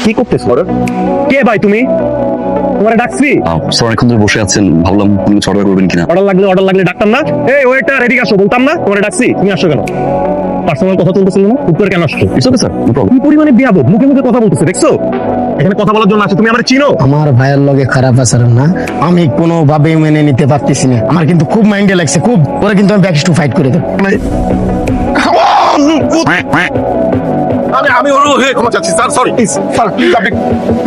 কি করতেছো? কে ভাই তুমি? তোমারে ডাকছি? স্যার অনেকক্ষণ ধরে বসে আছেন, ভাবলাম কোনো কিছু অর্ডার করবেন কিনা। অর্ডার লাগলে ডাকতাম না? এই ওয়েটার এদিকে আসো, বলতাম না তোমারে ডাকছি? তুমি আসো কেন? পার্সোনাল কথা চলতেছিল না, উত্তর কেন আসছো? It's okay sir, no problem. কি পরিমাণে বিয়াদব, মুখে মুখে কথা বলতেছে, দেখছো? এখানে কথা বলার জন্য আছে, তুমি আমারে চিনো? আমার ভাইয়ের লগে খারাপ আচরণ না, আমি কোনোভাবে মেনে নিতে পারতেছি না। আমার কিন্তু খুব মাইন্ডে লাগছে, খুব পরে কিন্তু আমি ব্যাক টু ফাইট করে দেবো। আমি অনুরোধ হয়ে ক্ষমা চাচ্ছি স্যার, সরি স্যার, প্লিজ আপনি।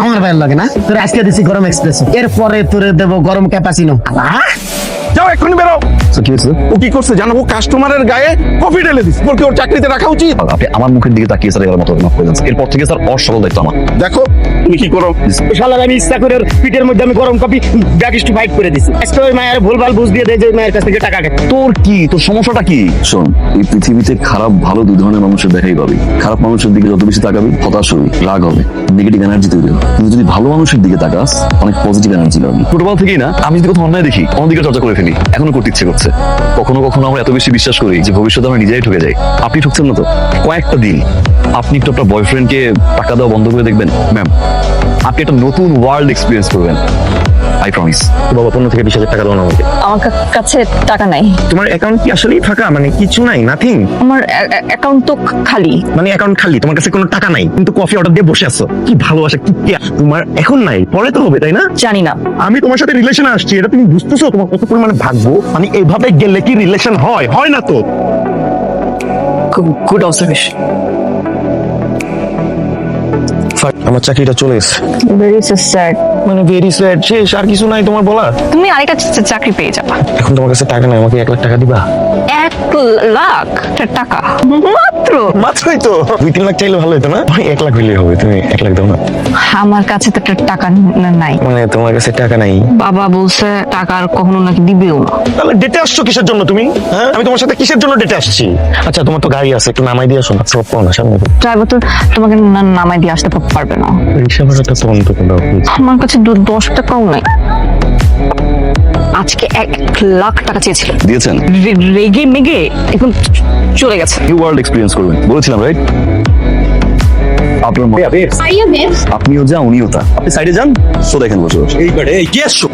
আমার ভাইয়ের লগে না, তোর আজকে দিছি গরম এক্সপ্রেস, এরপরে তোরে দেবো গরম ক্যাপাচিনো। যাও এক্ষুনি বেরো। স্যার কি হয়েছে? ও কি করছে জানো? ও কাস্টমারের গায়ে কফি ঢেলে দিচ্ছে, বলকে ওর চাকরিতে রাখা উচিত। আপনি আমার মুখের দিকে তাকিয়ে স্যার এর মতো মাফ করে দিচ্ছেন। এরপর থেকে স্যার ওর সকল দায়িত্ব আমার। দেখো তুমি কি করো। শালার আমি ইচ্ছা করে ওর পিঠের মধ্যে আমি গরম কফি ব্যাক টু ফাইট করে দিছি। আজকে ওই মায়ের ভুলভাল বুঝ দিয়ে দেয় যে ওই মায়ের কাছ থেকে টাকা খায়। তোর কি, তোর সমস্যাটা কি? শোন, এই পৃথিবীতে খারাপ ভালো দুই ধরনের মানুষের দেখাই পাবি। খারাপ মানুষের দিকে যত বেশি তাকাবি হতাশ হবি, রাগ হবে, নেগেটিভ এনার্জি তৈরি হবে। কিন্তু যদি ভালো মানুষের দিকে তাকাস অনেক পজিটিভ এনার্জি পাবি। ছোটবেলা থেকেই না আমি যদি কোথাও অন্যায় দেখি অন্যদিকে চর্চা করে ফেলি, এখনো করতে ইচ্ছে করছে। কখনো কখনো আমরা এত বেশি বিশ্বাস করি যে ভবিষ্যতে আমরা নিজেই ঠকে যাই। আপনি ঠকছেন না তো? কয়েকটা দিন আপনি একটু আপনার বয়ফ্রেন্ডকে টাকা দেওয়া বন্ধ করে দেখবেন, ম্যাম আপনি একটা নতুন ওয়ার্ল্ড এক্সপিরিয়েন্স করবেন। I promise. বাবা, 15 থেকে 20,000 টাকা দাও না আমাকে। আমার কাছে টাকা নাই। তোমার অ্যাকাউন্ট কি আসলেই ফাঁকা, মানে কিছু নাই, নাথিং? আমার অ্যাকাউন্ট তো খালি। মানে অ্যাকাউন্ট খালি, তোমার কাছে কোনো টাকা নাই, কিন্তু কফি অর্ডার দিয়ে বসে আছো। কি ভালোবাসা, কি কেয়ার তোমার! এখন নাই, পরে তো হবে, তাই না? জানি না। আমি তোমার সাথে রিলেশনে আসছি, এটা তুমি বুঝতেছো? তোমার কত পরিমাণে ভাগ্য। মানে এইভাবে গেলে কি রিলেশন হয়? হয় না তো। Good observation. আমার চাকরিটা চলে গেছে। Very sad. মানে ভেরি স্যাড, শেষ, আর কিছু নাই তোমার বলার? তুমি আরেকটা চাকরি পেয়ে যাবা। এখন তোমার কাছে টাকা নাই, আমাকে 1 লাখ টাকা দিবা? 1 লাখ টাকা মাত্র? মাত্রই তো, 2-3 লাখ চাইলে ভালো হতো না? 1 লাখ হইলে হবে, তুমি 1 লাখ দাও না। আমার কাছে তো টাকা নাই। মানে তোমার কাছে টাকা নাই? বাবা বলছে টাকা আর কখনো নাকি দিবেও না। তাহলে ডেটে আসছো কিসের জন্য তুমি? হ্যাঁ, আমি তোমার সাথে কিসের জন্য ডেটে আসছি? আচ্ছা, তোমার তো গাড়ি আছে, একটু নামাই দিয়ে আসো না, সব পাও না সামনে। ড্রাইভার তো তোমাকে নামাই দিয়ে আসতে পারবে না। রিক্সা ভাড়াটা তো অন্তত দাও please। আমার কাছে 10 টাকাও নাই। আজকে 1 লাখ টাকা চেয়েছিল, দিয়েছেন? রেগে মেগে এখন চলে গেছে। নিউ ওয়ার্ল্ড এক্সপিরিয়েন্স করবেন বলেছিলাম, রাইট? আপনার আপনিও যা, উনিও তা। আপনি সাইডে যান, সো দেখেন বসে বসে। এইবারে এই কি আসছো?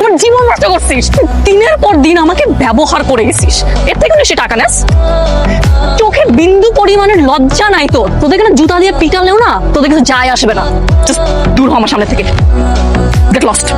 তোর জীবন নষ্ট করছিস, দিনের পর দিন আমাকে ব্যবহার করে গেছিস, এর থেকে বেশি টাকা নেস? চোখে বিন্দু পরিমাণের লজ্জা নাই তোর? তোদের এখানে জুতা দিয়ে পিটালেও না তোদের কিছু যায় আসবে না। জাস্ট দূর হ আমার সামনে থেকে, গেট লস্ট।